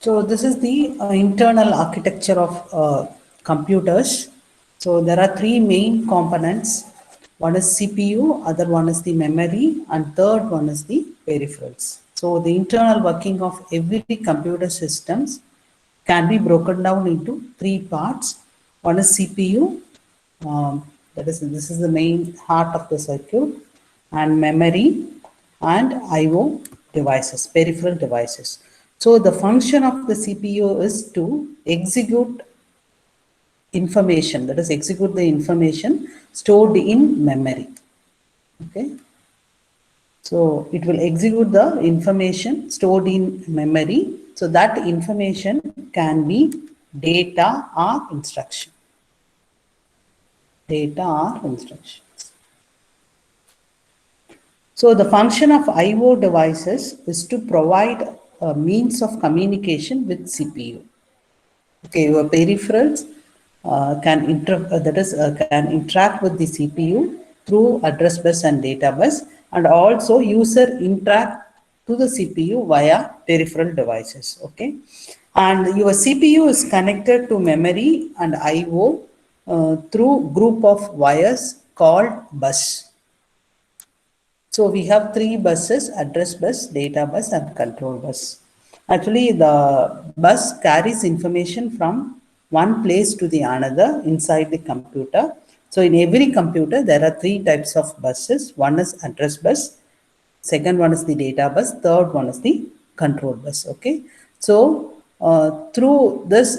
So this is the internal architecture of computers. So there are three main components. One is CPU, other one is the memory, and third one is the peripherals. So the internal working of every computer systems can be broken down into three parts. One is CPU, that is this is the main heart of the circuit, and memory and I/O devices, peripheral devices. So the function of the CPU is to execute information, that is execute the information stored in memory. Okay. So it will execute the information stored in memory. So that information can be data or instruction. Data or instructions. So the function of I/O devices is to provide a means of communication with CPU. Okay, your peripherals can interact with the CPU through address bus and data bus, and also user interact to the CPU via peripheral devices. Okay, and your CPU is connected to memory and I/O through group of wires called bus. So we have three buses: address bus, data bus, and control bus. Actually, the bus carries information from one place to the another inside the computer. So in every computer, there are three types of buses. One is address bus, second one is the data bus, third one is the control bus. Okay. So through this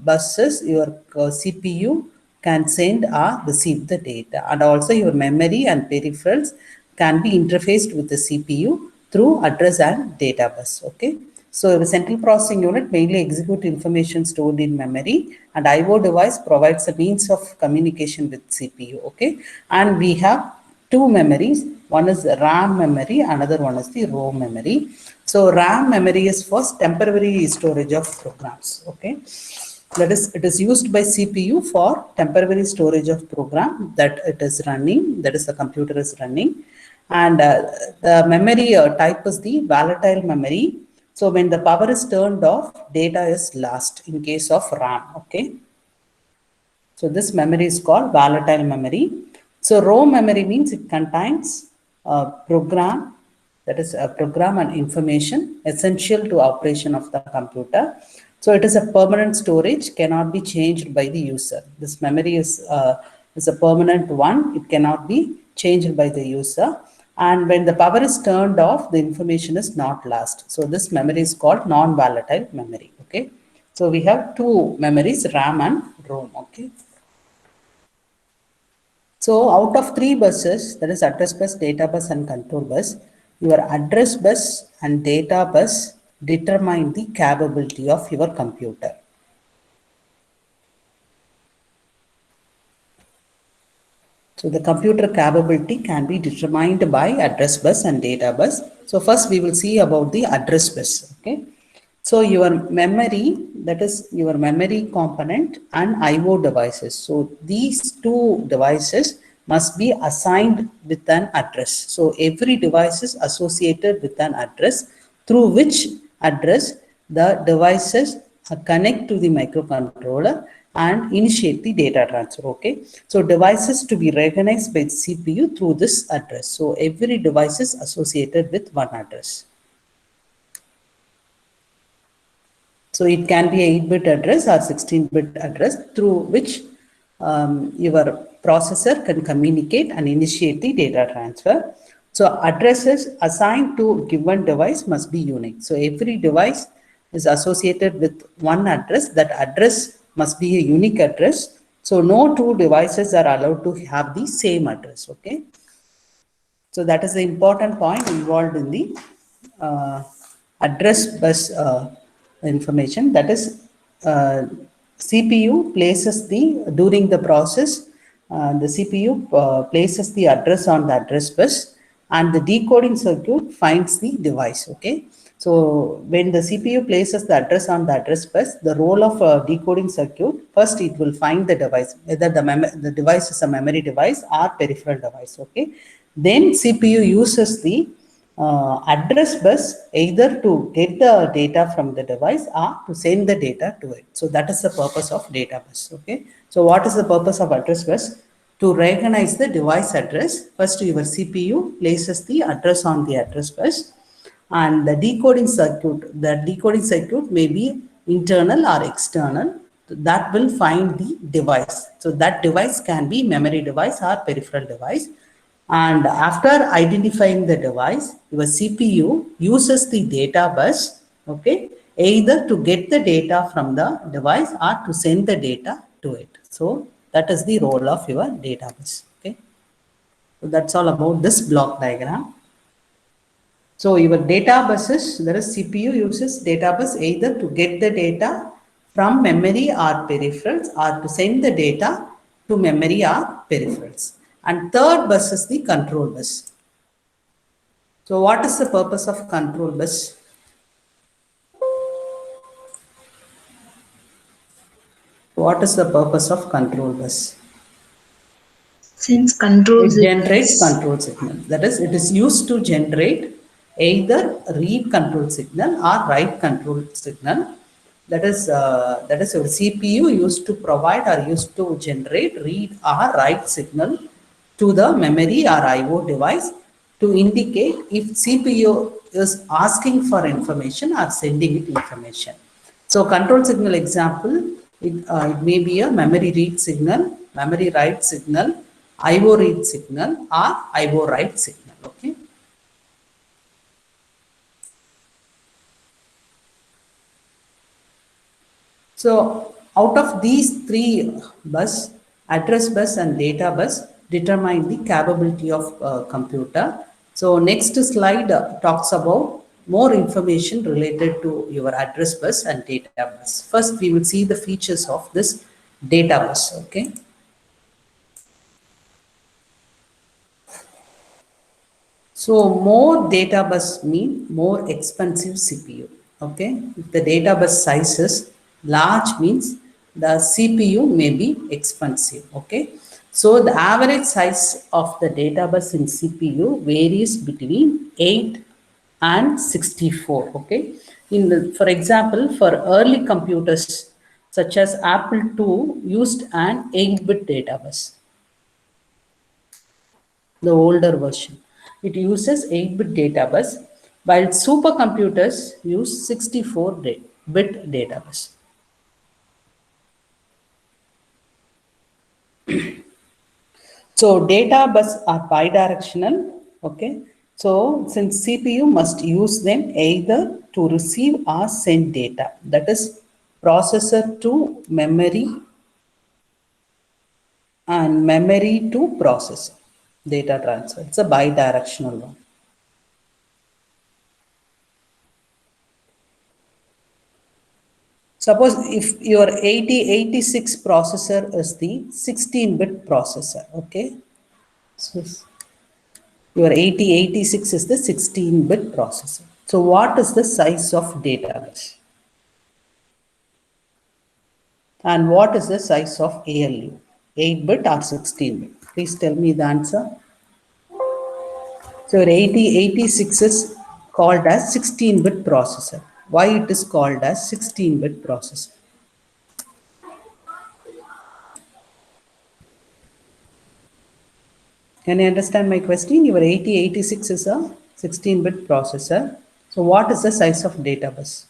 buses, your CPU can send or receive the data, and also your memory and peripherals can be interfaced with the CPU through address and data bus. Okay. So the central processing unit mainly execute information stored in memory, and I/O device provides a means of communication with CPU. Okay. And we have two memories. One is RAM memory, another one is the ROM memory. So RAM memory is for temporary storage of programs. Okay. That is, it is used by CPU for temporary storage of program that it is running, that is the computer is running. And the memory type is the volatile memory. So when the power is turned off, data is lost in case of RAM. Okay. So this memory is called volatile memory. So ROM memory means it contains a program, that is a program and information essential to operation of the computer. So it is a permanent storage, cannot be changed by the user. This memory is a permanent one. It cannot be changed by the user. And when the power is turned off, the information is not lost. So this memory is called non-volatile memory. Okay. So we have two memories, RAM and ROM. Okay. So out of three buses, that is address bus, data bus, and control bus, your address bus and data bus determine the capability of your computer. So the computer capability can be determined by address bus and data bus. So first we will see about the address bus. Okay. So your memory, that is your memory component and I/O devices. So these two devices must be assigned with an address. So every device is associated with an address through which address the devices connect to the microcontroller and initiate the data transfer. Okay. So devices to be recognized by CPU through this address. So every device is associated with one address. So it can be a 8-bit address or 16-bit address through which your processor can communicate and initiate the data transfer. So addresses assigned to a given device must be unique. So every device is associated with one address. That address must be a unique address. So no two devices are allowed to have the same address. Okay. So that is the important point involved in the address bus information. That is, CPU places during the process, the CPU places the address on the address bus, and the decoding circuit finds the device. Okay. So when the CPU places the address on the address bus, the role of a decoding circuit, first it will find the device, whether the device is a memory device or peripheral device. Okay. Then CPU uses the address bus either to get the data from the device or to send the data to it. So that is the purpose of data bus. Okay. So what is the purpose of address bus? To recognize the device address, first your CPU places the address on the address bus, and the decoding circuit may be internal or external, that will find the device. So that device can be memory device or peripheral device. And after identifying the device, your CPU uses the data bus, okay, either to get the data from the device or to send the data to it. So that is the role of your data bus. Okay. So that's all about this block diagram. So your data buses, there is CPU uses data bus either to get the data from memory or peripherals or to send the data to memory or peripherals. And third bus is the control bus. So what is the purpose of control bus? What is the purpose of control bus? Since control It generates signals. control signal. That is, it is used to generate either read control signal or write control signal. That is your CPU used to provide or used to generate read or write signal to the memory or IO device to indicate if CPU is asking for information or sending it information. So control signal example, it may be a memory read signal, memory write signal, IO read signal or IO write signal. Okay. So out of these three bus, address bus and data bus determine the capability of computer. So next slide talks about more information related to your address bus and data bus. First, we will see the features of this data bus. Okay. So more data bus mean more expensive CPU. Okay, if the data bus size is large means the CPU may be expensive. Okay, so the average size of the data bus in CPU varies between 8 and 64. Okay, for example, for early computers such as Apple II used an 8-bit data bus, the older version. It uses 8-bit data bus, while supercomputers use 64-bit data bus. So data bus are bidirectional. Okay. So since CPU must use them either to receive or send data, that is processor to memory and memory to processor, data transfer. It's a bidirectional one. Suppose if your 8086 processor is the 16-bit processor, okay? So your 8086 is the 16-bit processor. So what is the size of data bus? And what is the size of ALU? 8-bit or 16-bit? Please tell me the answer. So your 8086 is called as 16-bit processor. Why it is called as 16-bit processor? Can you understand my question? Your 8086 is a 16-bit processor. So what is the size of data bus?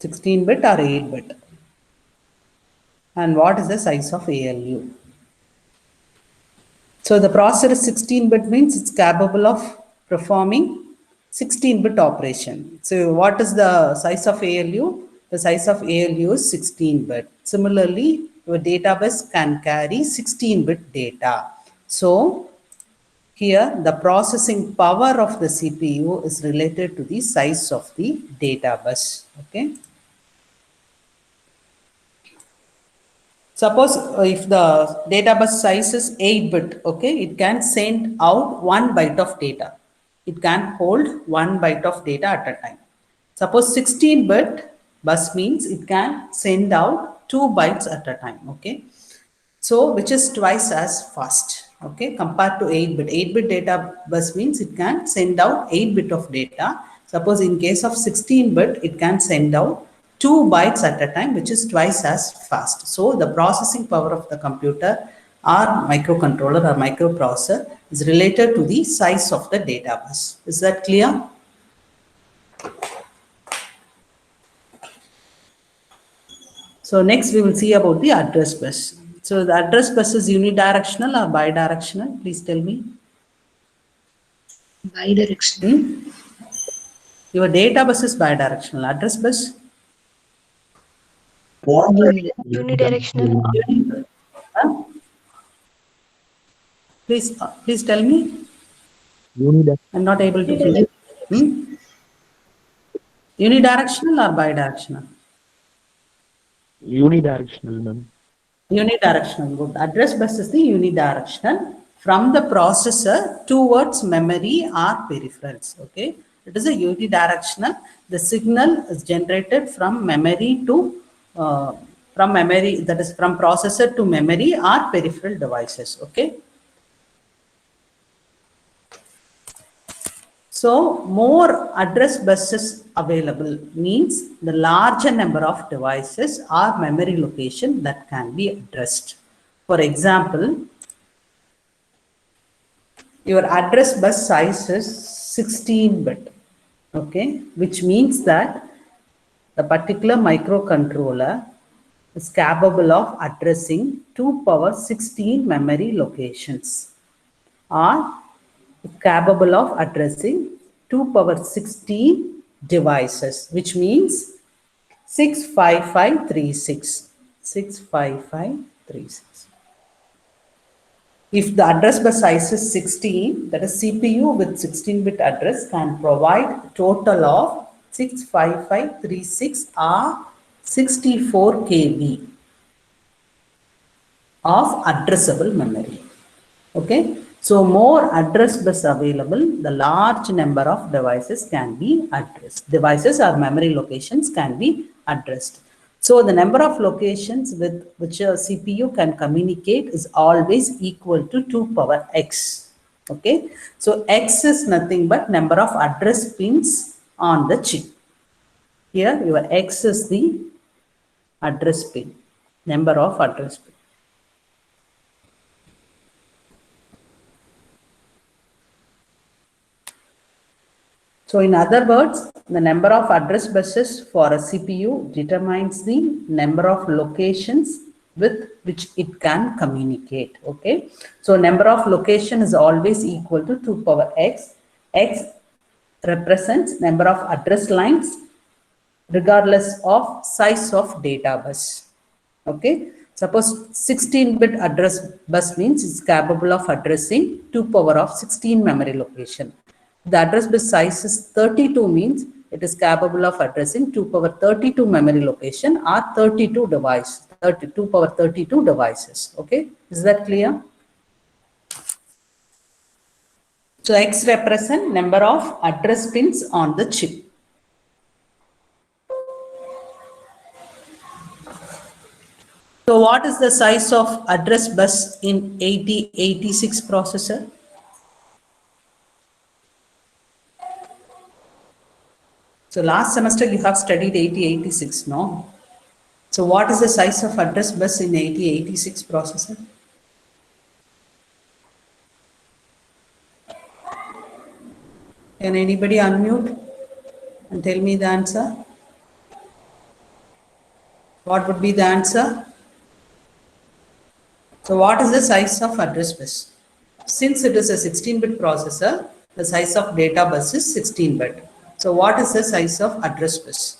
16-bit or 8-bit? And what is the size of ALU? So the processor is 16-bit means it's capable of performing 16-bit operation. So what is the size of ALU? The size of ALU is 16-bit. Similarly, your database can carry 16-bit data. So here the processing power of the CPU is related to the size of the data bus. Okay. Suppose if the data bus size is 8-bit, okay, it can send out 1 byte of data. It can hold 1 byte of data at a time. Suppose 16-bit bus means it can send out 2 bytes at a time, okay. So which is twice as fast. Okay, compared to 8-bit. 8-bit data bus means it can send out 8-bit of data. Suppose in case of 16-bit, it can send out 2 bytes at a time, which is twice as fast. So the processing power of the computer or microcontroller or microprocessor is related to the size of the data bus. Is that clear? So next we will see about the address bus. So the address bus is unidirectional or bidirectional? Please tell me. Bidirectional. Your data bus is bidirectional. Address bus? Unidirectional. Huh? Please tell me. Unidirectional. I'm not able to hear. Unidirectional or bidirectional? Unidirectional, ma'am. Unidirectional. Good. Address bus is the unidirectional from the processor towards memory or peripherals. Okay. It is a unidirectional. The signal is generated from memory to that is from processor to memory or peripheral devices. Okay. So more address buses available means the larger number of devices or memory location that can be addressed. For example, your address bus size is 16-bit, okay, which means that the particular microcontroller is capable of addressing 2 power 16 memory locations, or capable of addressing 2 power 16 devices, which means 65536. 65536. If the address bus size is 16, that is CPU with 16-bit address can provide total of 65536 or 64 KB of addressable memory. Okay, so more address bus available, the large number of devices can be addressed. Devices or memory locations can be addressed. So the number of locations with which a CPU can communicate is always equal to 2 power x. Okay, so x is nothing but number of address pins on the chip. Here your x is the address pin, number of address pin. So in other words, the number of address buses for a CPU determines the number of locations with which it can communicate. Okay. So number of location is always equal to 2 power x. X represents number of address lines regardless of size of data bus. Okay. Suppose 16-bit address bus means it's capable of addressing 2 power of 16 memory location. The address bus size is 32 means it is capable of addressing 2 power 32 memory location or 32 device, 32 power 32 devices. Okay, is that clear? So X represent number of address pins on the chip. So what is the size of address bus in 8086 processor? So last semester you have studied 8086, no? So what is the size of address bus in 8086 processor? Can anybody unmute and tell me the answer? What would be the answer? So what is the size of address bus? Since it is a 16-bit processor, the size of data bus is 16-bit. So what is the size of address bus?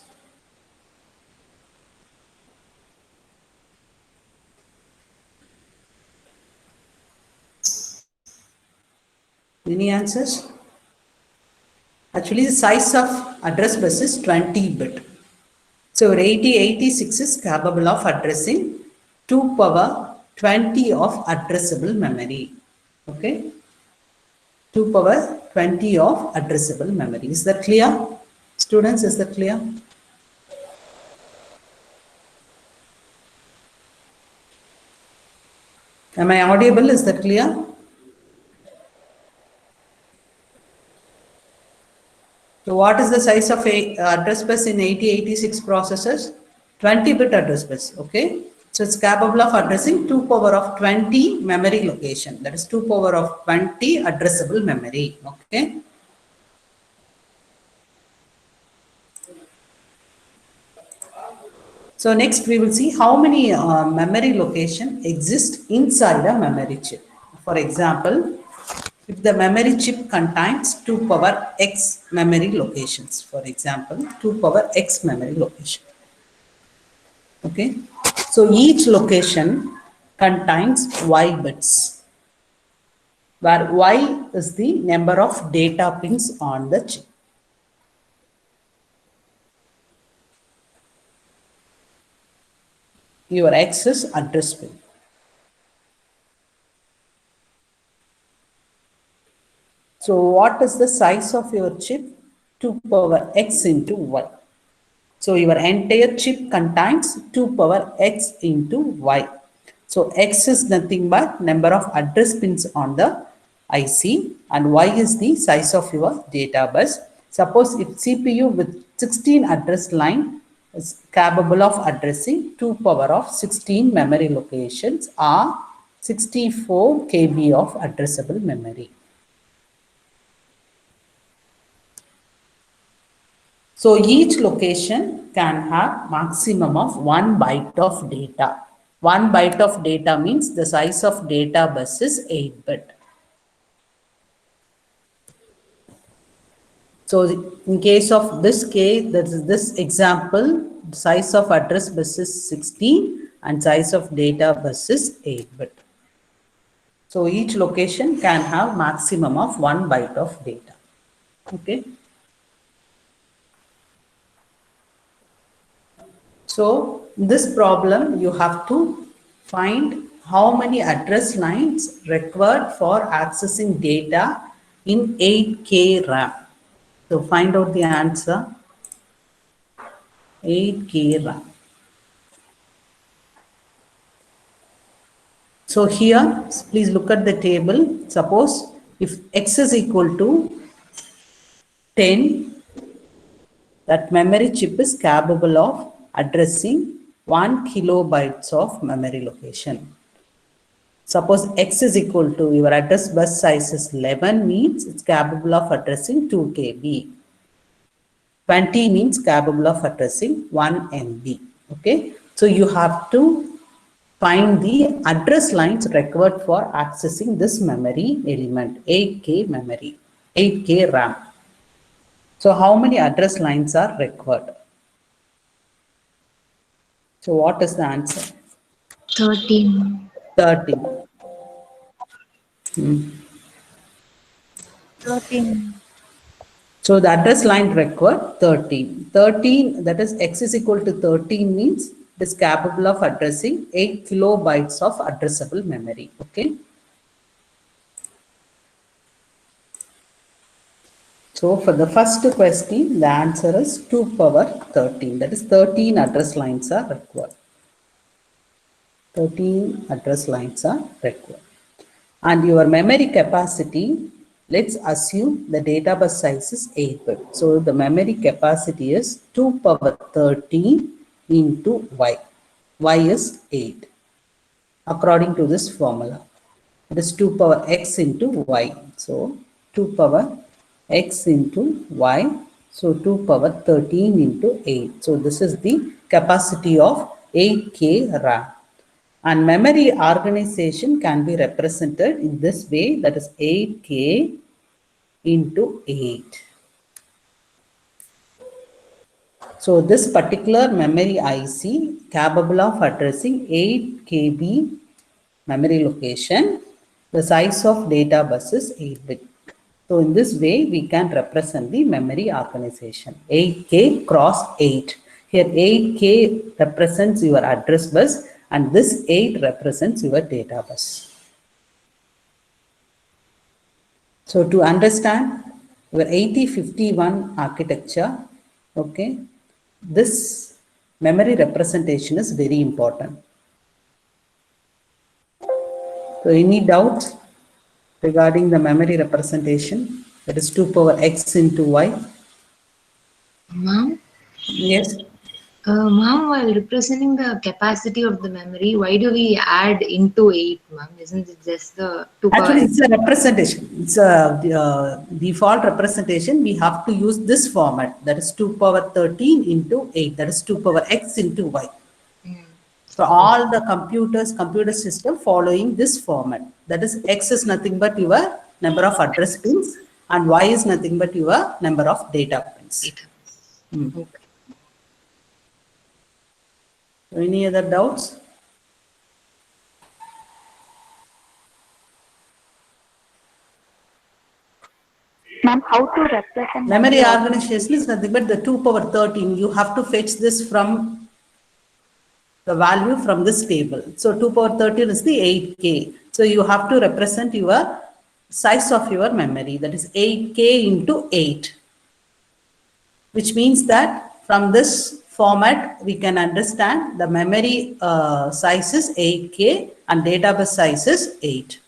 Any answers? Actually, the size of address bus is 20-bit. So 8086 is capable of addressing 2 power 20 of addressable memory. Okay. 2 power 20 of addressable memory. Is that clear? Students, is that clear? Am I audible? Is that clear? So what is the size of a address bus in 8086 processors? 20-bit address bus, okay? So it's capable of addressing 2 power of 20 memory location. That is 2 power of 20 addressable memory, okay? So next we will see how many memory location exist inside a memory chip. For example, if the memory chip contains 2 power x memory locations, for example, 2 power x memory location. Okay, so each location contains y bits, where y is the number of data pins on the chip. Your x is address pin. So what is the size of your chip? 2 power x into y. So your entire chip contains 2 power x into y. So x is nothing but number of address pins on the IC and y is the size of your data bus. Suppose if CPU with 16 address line is capable of addressing 2 power of 16 memory locations or 64 KB of addressable memory. So each location can have maximum of 1 byte of data. 1 byte of data means the size of data bus is 8 bit. So in case of this case, that is this example, size of address bus is 16 and size of data bus is 8 bit. So each location can have maximum of 1 byte of data. Okay. So this problem you have to find how many address lines required for accessing data in 8K RAM. So find out the answer. 8K RAM. So here, please look at the table. Suppose if X is equal to 10, that memory chip is capable of addressing 1 kilobytes of memory location. Suppose X is equal to your address bus size is 11 means it's capable of addressing 2 KB. 20 means capable of addressing 1 MB. Okay. So you have to find the address lines required for accessing this memory element, 8K memory, 8K RAM. So how many address lines are required? So what is the answer? 13. 13. 13. So the address line required 13. 13, that is X is equal to 13 means it is capable of addressing 8 kilobytes of addressable memory. Okay. So for the first question, the answer is 2 power 13. That is 13 address lines are required. 13 address lines are required. And your memory capacity, let's assume the data bus size is 8 bit. So the memory capacity is 2 power 13 into y. Y is 8 according to this formula. It is 2 power x into y. So 2 power x into y. So 2 power 13 into 8. So this is the capacity of 8K RAM. And memory organization can be represented in this way, that is 8K into 8. So this particular memory IC capable of addressing 8 KB memory location, the size of data bus is 8 bit. So in this way, we can represent the memory organization, 8K cross 8. Here 8K represents your address bus and this 8 represents your data bus. So to understand your 8051 architecture, okay, this memory representation is very important. So any doubts regarding the memory representation? That is 2 power x into y. Ma'am, Yes. ma'am, while representing the capacity of the memory, why do we add into 8, ma'am? Isn't it just the 2 power Actually, x? it's a representation. It's a default representation. We have to use this format. That is 2 power 13 into 8. That is 2 power x into y. Mm. So all the computer system following this format. That is x is nothing but your number of address pins and y is nothing but your number of data pins. Data. Hmm. Okay. Any other doubts? Ma'am, how to represent Memory organization is nothing but the 2 power 13. You have to fetch this from the value from this table. So 2 power 13 is the 8K. So you have to represent your size of your memory. That is 8K into 8. Which means that from this format, we can understand the memory size is 8K and database size is 8.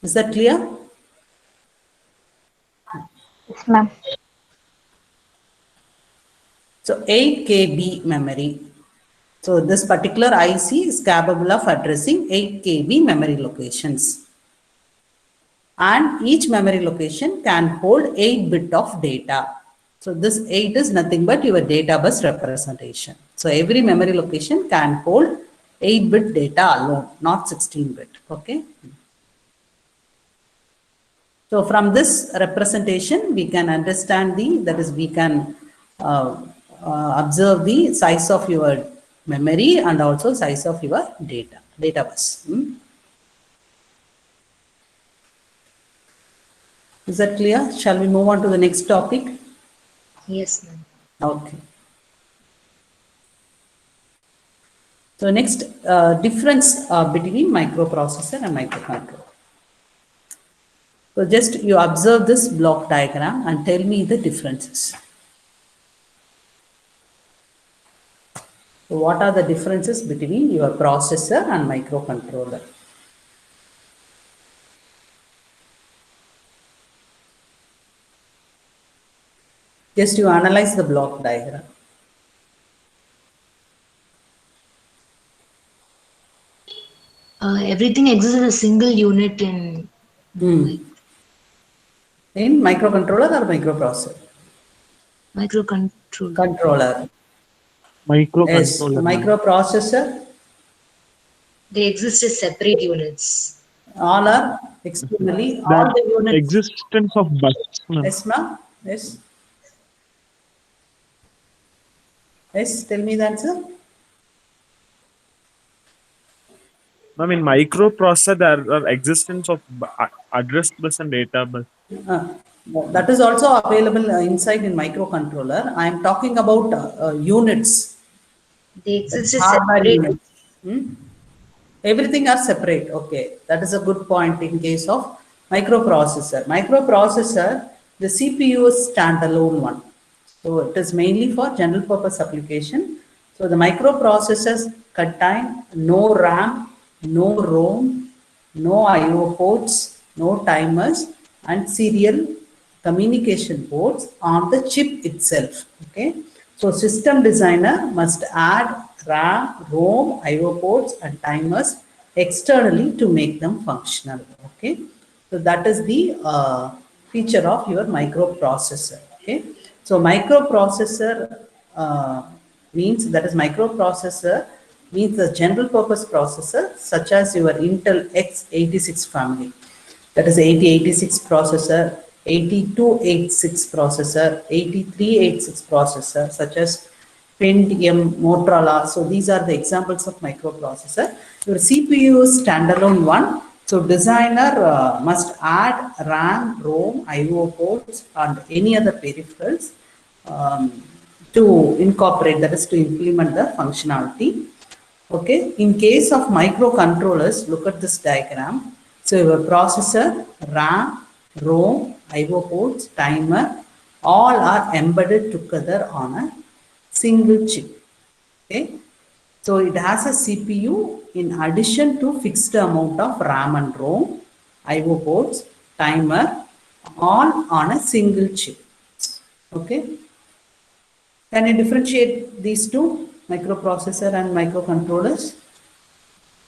Is that clear? Yes, ma'am. So 8 KB memory. So this particular IC is capable of addressing 8 KB memory locations. And each memory location can hold 8 bit of data. So this 8 is nothing but your data bus representation. So every memory location can hold 8 bit data alone, not 16 bit. Okay. So from this representation, we can understand that is, we can observe the size of your memory and also size of your data bus. Is that clear? Shall we move on to the next topic? Yes, ma'am. Okay. So next difference between microprocessor and microcontroller. So just you observe this block diagram and tell me the differences. So what are the differences between your processor and microcontroller? Just you analyze the block diagram. Everything exists as a single unit in In microcontroller or microprocessor? microcontroller. Controller. Yes, Microcontroller, ma'am. microprocessor, They exist as separate units. all are externally, all The the units. existence of bus, ma'am. Yes, ma'am? Yes. Yes, tell me the answer. Ma'am, in microprocessor, there are existence of address bus and data bus. That is also available inside in microcontroller. I am talking about units. They exist as Hardware separate. units. Everything are separate. Okay, that is a good point in case of microprocessor. Microprocessor, the CPU is standalone one. So it is mainly for general purpose application. So the microprocessors contain no RAM, no ROM, no IO ports, no timers, and serial communication ports on the chip itself. Okay. So system designer must add RAM, ROM, IO ports, and timers externally to make them functional. Okay. So that is the feature of your microprocessor. Okay. So microprocessor means, that is, microprocessor means the general purpose processor such as your Intel x86 family. That is 8086 processor, 8286 processor, 8386 processor, such as Pentium, Motorola. So these are the examples of microprocessor. Your CPU is standalone one. So designer must add RAM, ROM, IO ports, and any other peripherals to incorporate, that is to implement the functionality. Okay, in case of microcontrollers, look at this diagram. So your processor, RAM, ROM, IO ports, timer, all are embedded together on a single chip. Okay, so it has a CPU in addition to fixed amount of RAM and ROM, IO ports, timer, all on a single chip. Okay. Can you differentiate these two, microprocessor and microcontrollers?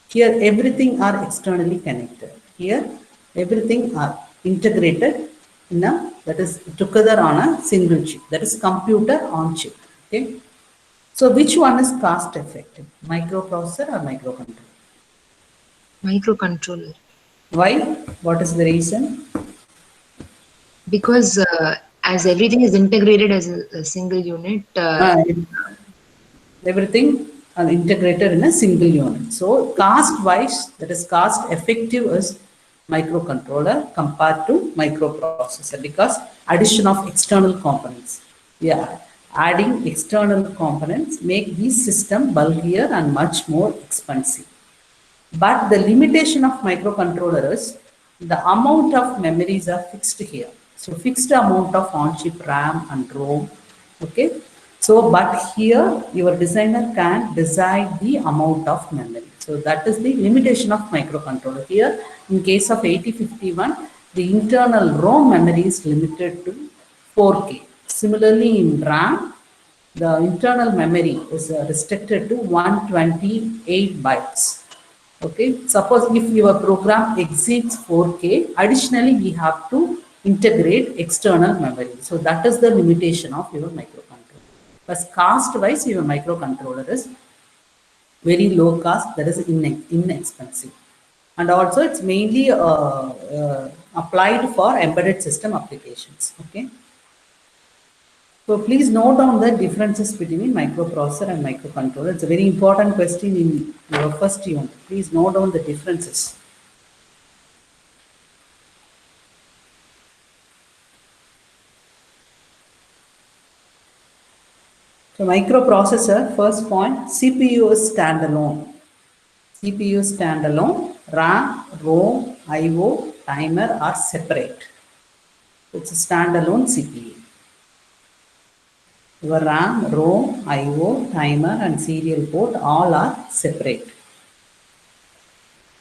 Here, everything are externally connected. Here, everything are integrated in a, that is together on a single chip. That is computer on chip. Okay. So, which one is cost effective, microprocessor or microcontroller? Microcontroller. Why? What is the reason? Because as everything is integrated as a single unit, Everything are integrated in a single unit. So cost wise, that is cost effective is microcontroller compared to microprocessor because addition of external components. Yeah, adding external components make this system bulkier and much more expensive. But the limitation of microcontroller is the amount of memories are fixed here. So fixed amount of on-chip RAM and ROM. Okay. So, but here your designer can decide the amount of memory. So that is the limitation of microcontroller. Here, in case of 8051, the internal ROM memory is limited to 4K. Similarly, in RAM, the internal memory is restricted to 128 bytes. Okay, suppose if your program exceeds 4K, additionally we have to integrate external memory. So that is the limitation of your microcontroller. But cost wise, your microcontroller is very low cost, that is inexpensive. And also it's mainly applied for embedded system applications. Okay. So please note down the differences between microprocessor and microcontroller. It's a very important question in your first unit. Please note down the differences. So microprocessor, first point, CPU is standalone. CPU is standalone, RAM, ROM, IO, timer are separate. It's a standalone CPU. Your RAM, ROM, IO, timer and serial port all are separate.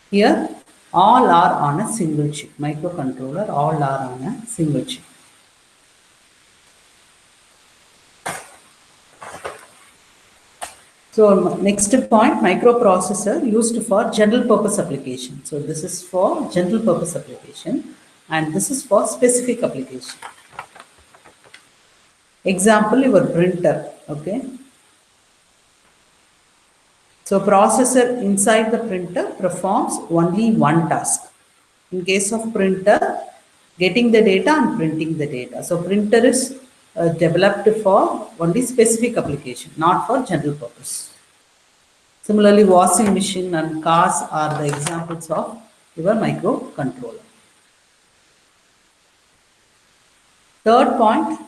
Here all are on a single chip. Microcontroller all are on a single chip. So next point, microprocessor used for general purpose application. So this is for general purpose application and this is for specific application. Example, your printer, okay. So processor inside the printer performs only one task. In case of printer, getting the data and printing the data. So printer is developed for only specific application, not for general purpose. Similarly, washing machine and cars are the examples of your microcontroller. Third point,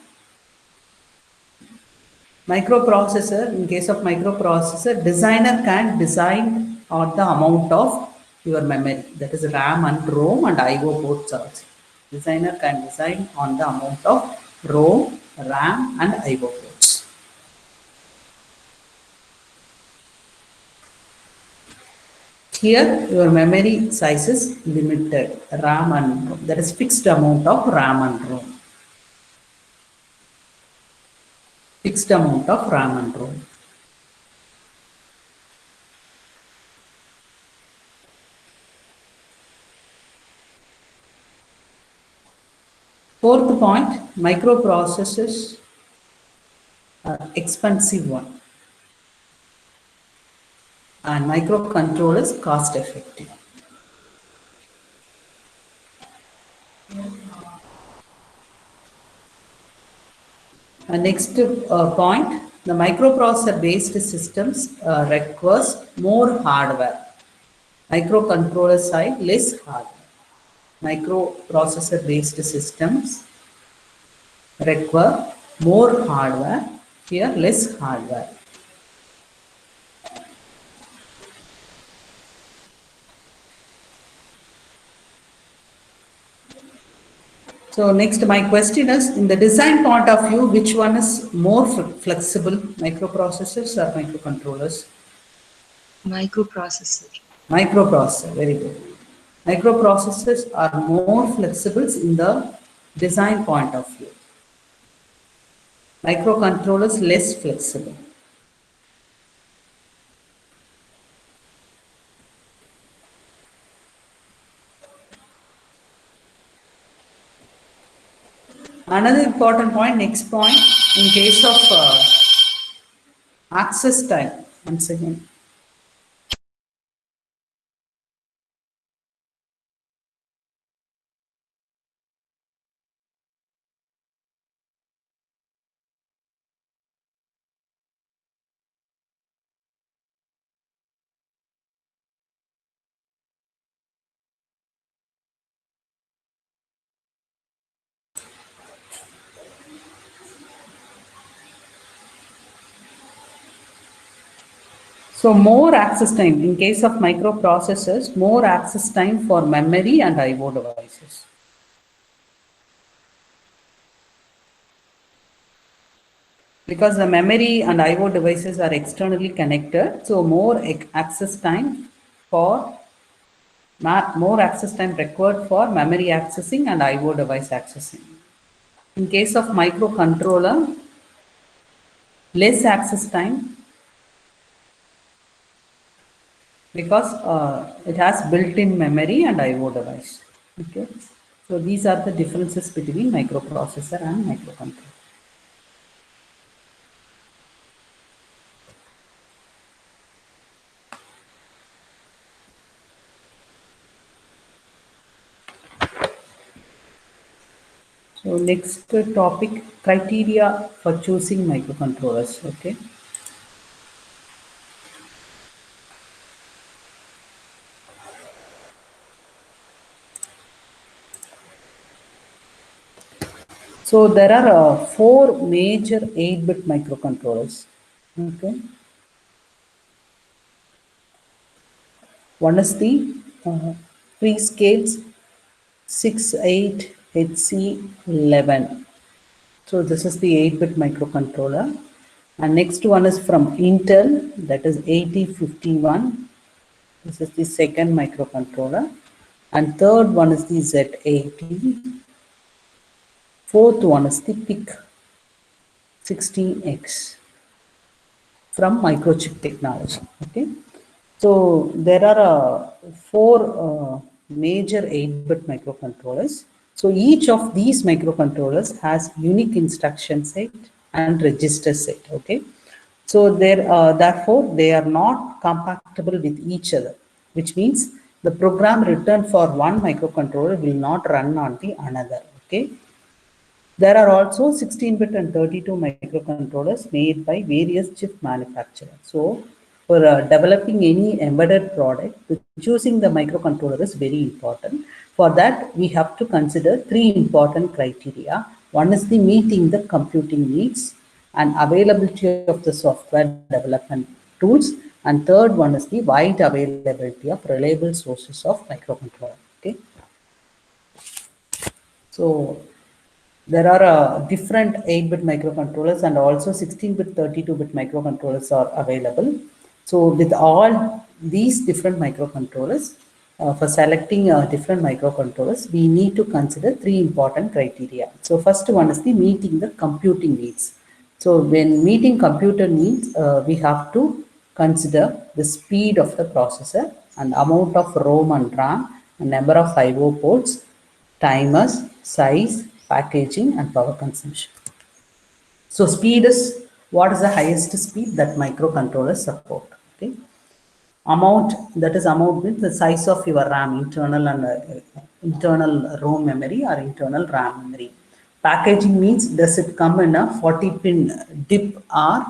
microprocessor, in case of microprocessor, designer can design on the amount of your memory, that is RAM and ROM and IO ports also. Designer can design on the amount of ROM, RAM and IO ports. Here your memory size is limited, RAM and ROM, that is fixed amount of RAM and ROM. Fixed amount of RAM and ROM. Fourth point, microprocessors are expensive one and microcontrollers cost effective. Next point, the microprocessor based systems requires more hardware. Microcontroller side, less hardware. Microprocessor based systems require more hardware, here less hardware. So next, my question is, in the design point of view, which one is more flexible, microprocessors or microcontrollers? Microprocessor. Microprocessor, very good. Microprocessors are more flexible in the design point of view. Microcontrollers less flexible. Another important point, next point, in case of access time. Once again. So more access time, in case of microprocessors, more access time for memory and I/O devices. Because the memory and I/O devices are externally connected, so more access time required for memory accessing and I/O device accessing. In case of microcontroller, less access time because it has built-in memory and I/O device. Okay, so these are the differences between microprocessor and microcontroller. So next topic, criteria for choosing microcontrollers. Okay. So there are 4 major 8-bit microcontrollers. Okay. One is the Freescale 68HC11. So this is the 8-bit microcontroller. And next one is from Intel, that is 8051. This is the second microcontroller. And third one is the Z80. Fourth one is the PIC 16X from Microchip Technology. Okay. So there are 4 major 8-bit microcontrollers. So each of these microcontrollers has unique instruction set and register set. Okay. So therefore they are not compatible with each other, which means the program written for one microcontroller will not run on the another. Okay. There are also 16-bit and 32 microcontrollers made by various chip manufacturers. So for developing any embedded product, choosing the microcontroller is very important. For that, we have to consider 3 important criteria. One is the meeting the computing needs and availability of the software development tools. And third one is the wide availability of reliable sources of microcontroller. Okay. So there are different 8-bit microcontrollers and also 16-bit, 32-bit microcontrollers are available. So with all these different microcontrollers, for selecting different microcontrollers, we need to consider 3 important criteria. So first one is the meeting the computing needs. So when meeting computer needs, we have to consider the speed of the processor and amount of ROM and RAM and number of I/O ports, timers, size, packaging and power consumption. So speed is what is the highest speed that microcontrollers support. Okay. Amount, that is amount means the size of your RAM, internal and internal ROM memory or internal RAM memory. Packaging means does it come in a 40-pin DIP or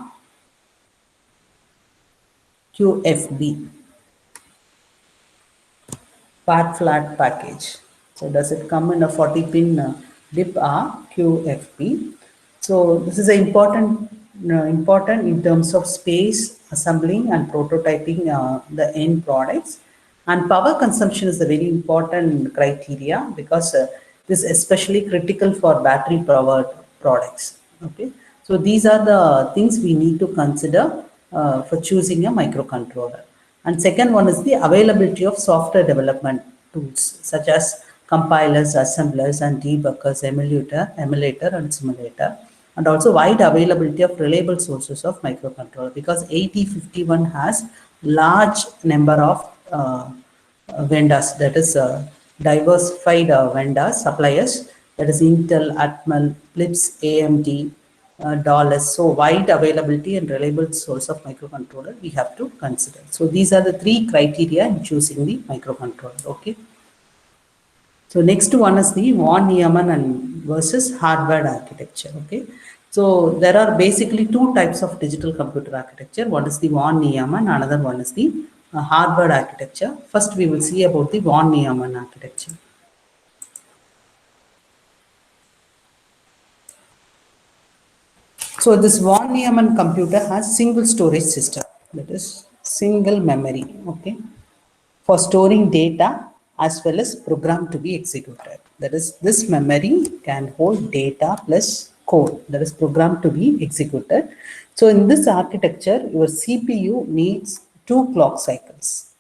QFB, flat package. So does it come in a 40-pin DIP or QFB? So this is important in terms of space, assembling and prototyping the end products. And power consumption is a very important criteria because this is especially critical for battery powered products. Okay, so these are the things we need to consider for choosing a microcontroller. And second one is the availability of software development tools such as compilers, assemblers, and debuggers, emulator, and simulator, and also wide availability of reliable sources of microcontroller, because 8051 has large number of vendors, that is diversified vendors, suppliers, that is Intel, Atmel, Philips, AMD, dollars. So wide availability and reliable source of microcontroller we have to consider. So these are the three criteria in choosing the microcontroller. Okay. So next one is the von Neumann and versus hardware architecture. Okay. So there are basically two types of digital computer architecture. One is the von Neumann, another one is the hardware architecture. First, we will see about the von Neumann architecture. So this von Neumann computer has single storage system, that is single memory, okay, for storing data as well as program to be executed. That is, this memory can hold data plus code, that is program to be executed. So in this architecture, your CPU needs 2 clock cycles.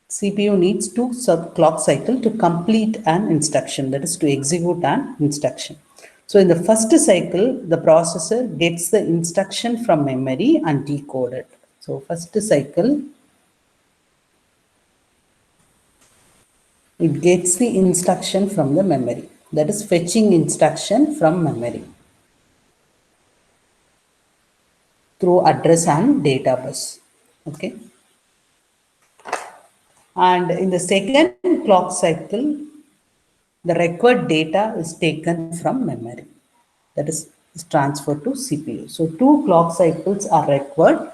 CPU needs 2 clock cycles to complete an instruction, that is to execute an instruction. So in the first cycle, the processor gets the instruction from memory and decode it. So first cycle, it gets the instruction from the memory, that is fetching instruction from memory through address and data bus. Okay. And in the second clock cycle, the required data is taken from memory, that is transferred to CPU. So 2 clock cycles are required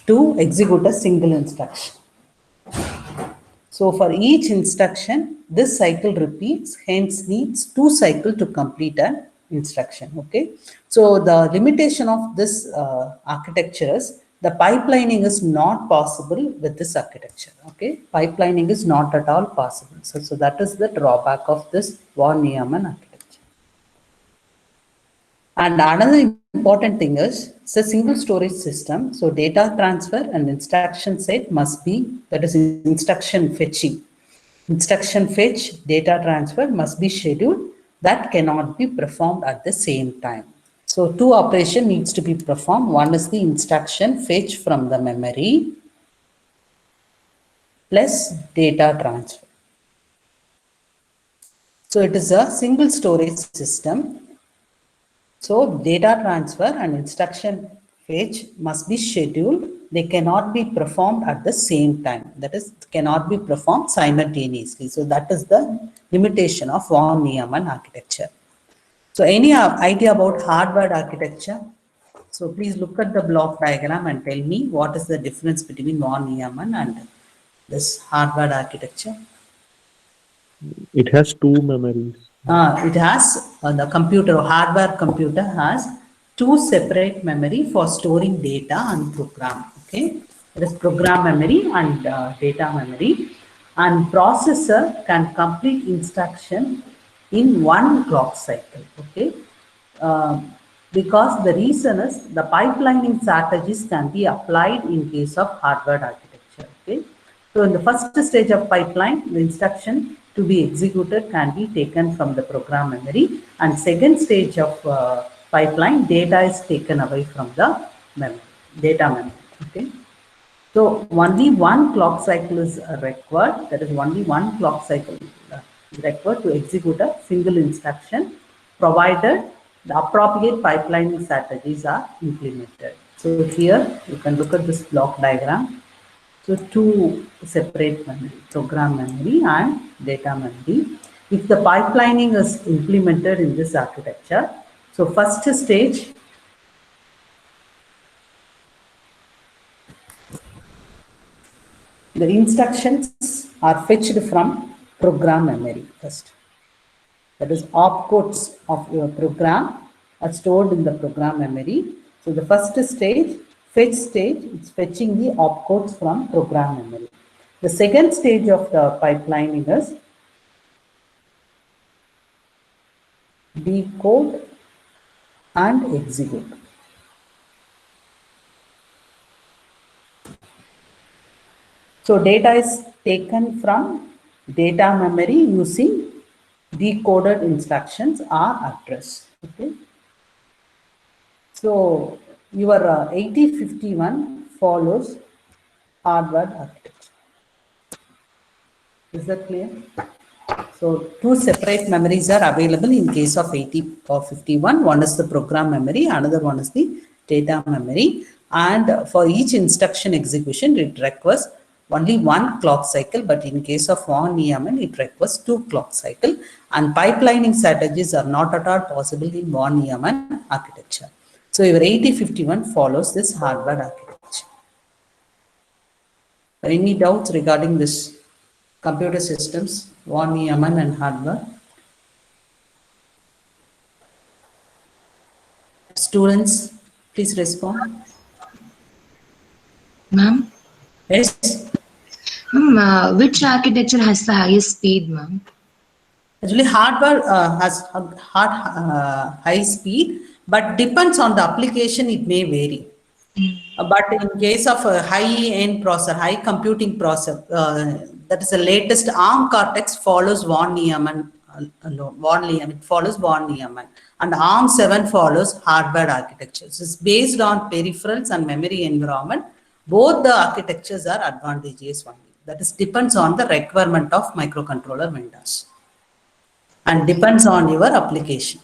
to execute a single instruction. So for each instruction, this cycle repeats, hence needs 2 cycles to complete an instruction. Okay. So the limitation of this architecture is the pipelining is not possible with this architecture. Okay. Pipelining is not at all possible. So that is the drawback of this von Neumann architecture. And another important thing is it's a single storage system. So data transfer and instruction set must be, that is instruction fetching. Instruction fetch, data transfer must be scheduled. That cannot be performed at the same time. So 2 operations needs to be performed. One is the instruction fetch from the memory plus data transfer. So it is a single storage system. So data transfer and instruction fetch must be scheduled. They cannot be performed at the same time. That is, cannot be performed simultaneously. So that is the limitation of von Neumann architecture. So any idea about hardware architecture? So please look at the block diagram and tell me what is the difference between von Neumann and this hardware architecture. It has 2 memories. It has the computer, hardware computer has 2 separate memory for storing data and program. Okay, there is program memory and data memory, and processor can complete instruction in 1 clock cycle. Okay, because the reason is the pipelining strategies can be applied in case of hardware architecture. Okay, so in the first stage of pipeline, the instruction to be executed can be taken from the program memory, and second stage of pipeline, data is taken away from the memory, data memory. Okay, so only 1 clock cycle is required, that is only 1 clock cycle is required to execute a single instruction, provided the appropriate pipelining strategies are implemented. So here you can look at this block diagram. So 2 separate memory, program memory and data memory. If the pipelining is implemented in this architecture, so first stage, the instructions are fetched from program memory first. That is, opcodes of your program are stored in the program memory. So the first stage, fetch stage, is fetching the opcodes from program memory. The second stage of the pipelining is decode and execute. So data is taken from data memory using decoded instructions are addressed. Okay. So your 8051 follows Harvard architecture. Is that clear? So two separate memories are available in case of 80 or 51. One is the program memory, another one is the data memory. And for each instruction execution, it requires only one clock cycle, but in case of von Neumann, it requires 2 clock cycle. And pipelining strategies are not at all possible in von Neumann architecture. So your 8051 follows this Harvard architecture. Any doubts regarding this computer systems, von Neumann and Harvard? Students, please respond. Ma'am? Yes. Which architecture has the highest speed, ma'am? Actually, Harvard has high speed, but depends on the application, it may vary. But in case of a high-end processor, high computing processor, that is the latest ARM Cortex follows von Neumann alone. It follows von Neumann. And ARM 7 follows Harvard architecture. So it's based on peripherals and memory environment. Both the architectures are advantageous only. That is depends on the requirement of microcontroller vendors. And depends on your application.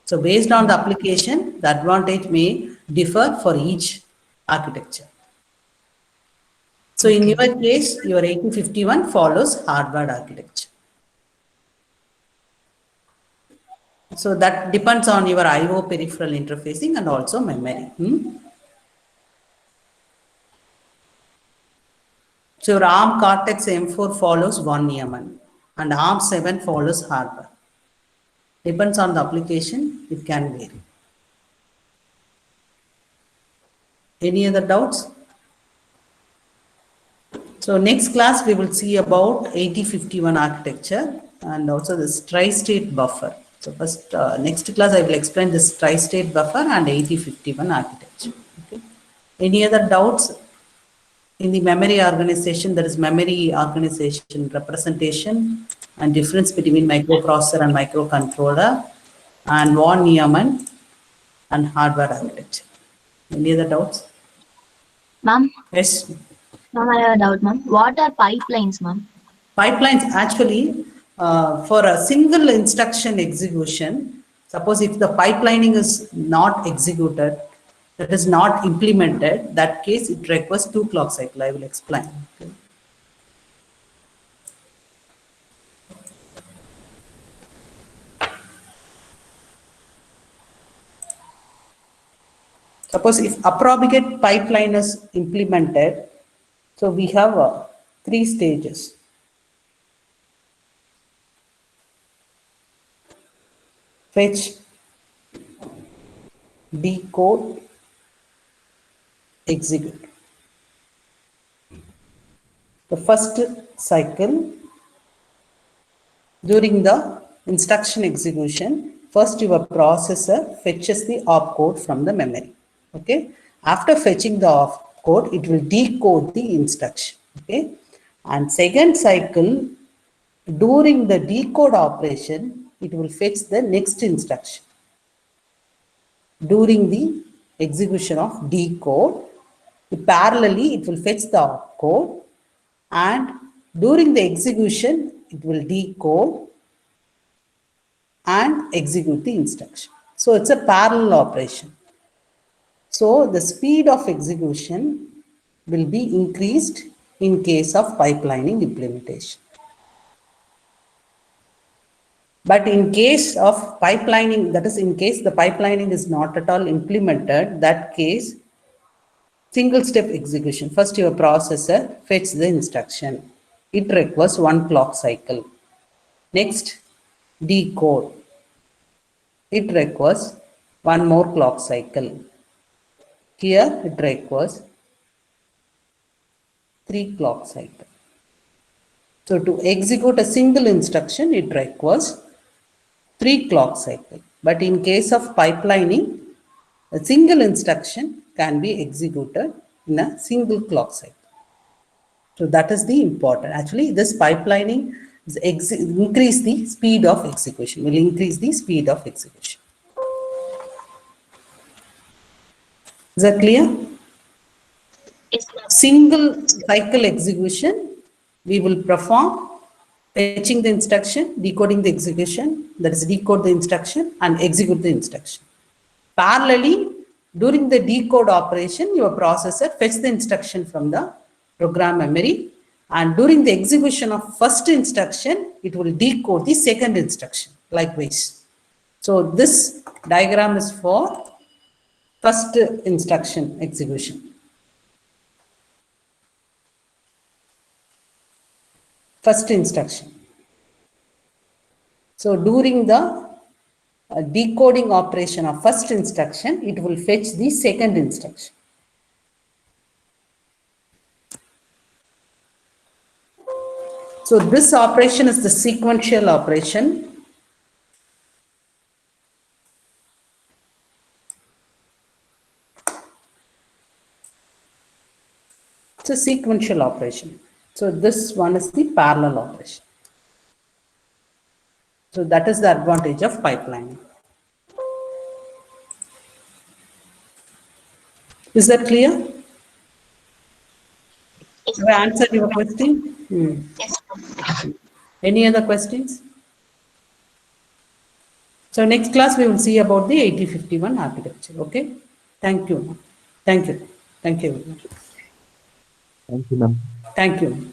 So based on the application, the advantage may differ for each architecture. So in your case, your 8051 follows Harvard architecture. So that depends on your I/O peripheral interfacing and also memory. So your ARM Cortex M4 follows von Neumann and ARM 7 follows Harvard. Depends on the application, it can vary. Any other doubts? So next class we will see about 8051 architecture and also this tri-state buffer. So first next class I will explain this tri-state buffer and 8051 architecture. Okay. Any other doubts in the memory organization? There is memory organization representation and difference between microprocessor and microcontroller and von Neumann and Harvard architecture. Any other doubts? Ma'am, Yes. ma'am, I have a doubt, ma'am. What are pipelines, ma'am? Pipelines actually for a single instruction execution, suppose if the pipelining is not executed, that is not implemented, that case it requires 2 clock cycle. I will explain. Okay. Suppose if appropriate pipeline is implemented, so we have 3 stages. Fetch, decode, execute. The first cycle, during the instruction execution, first your processor fetches the opcode from the memory. Okay. After fetching the opcode, it will decode the instruction. Okay. And second cycle, during the decode operation, it will fetch the next instruction. During the execution of decode, parallelly it will fetch the opcode, and during the execution it will decode and execute the instruction. So it's a parallel operation. So the speed of execution will be increased in case of pipelining implementation. But in case of pipelining, that is in case the pipelining is not at all implemented, that case, single step execution. First your processor fetch the instruction. It requires 1 clock cycle. Next, decode. It requires 1 more clock cycle. Here it requires 3 clock cycle. So to execute a single instruction, it requires 3 clock cycle. But in case of pipelining, a single instruction can be executed in a single clock cycle. So that is the important. Actually, this pipelining increase the speed of execution, will increase the speed of execution. Is that clear? Yes, ma'am. Single cycle execution, we will perform fetching the instruction, decoding the execution, that is decode the instruction and execute the instruction. Parallelly, during the decode operation, your processor fetch the instruction from the program memory, and during the execution of first instruction, it will decode the second instruction, likewise. So this diagram is for first instruction execution. First instruction. So during the decoding operation of first instruction, it will fetch the second instruction. So this operation is the sequential operation. It's a sequential operation. So this one is the parallel operation. So that is the advantage of pipelining. Is that clear? Yes, Have I answered your question? yes, ma'am. Any other questions? So next class we will see about the 8051 architecture. Okay. Thank you. Thank you. Thank you. Thank you, ma'am. Thank you.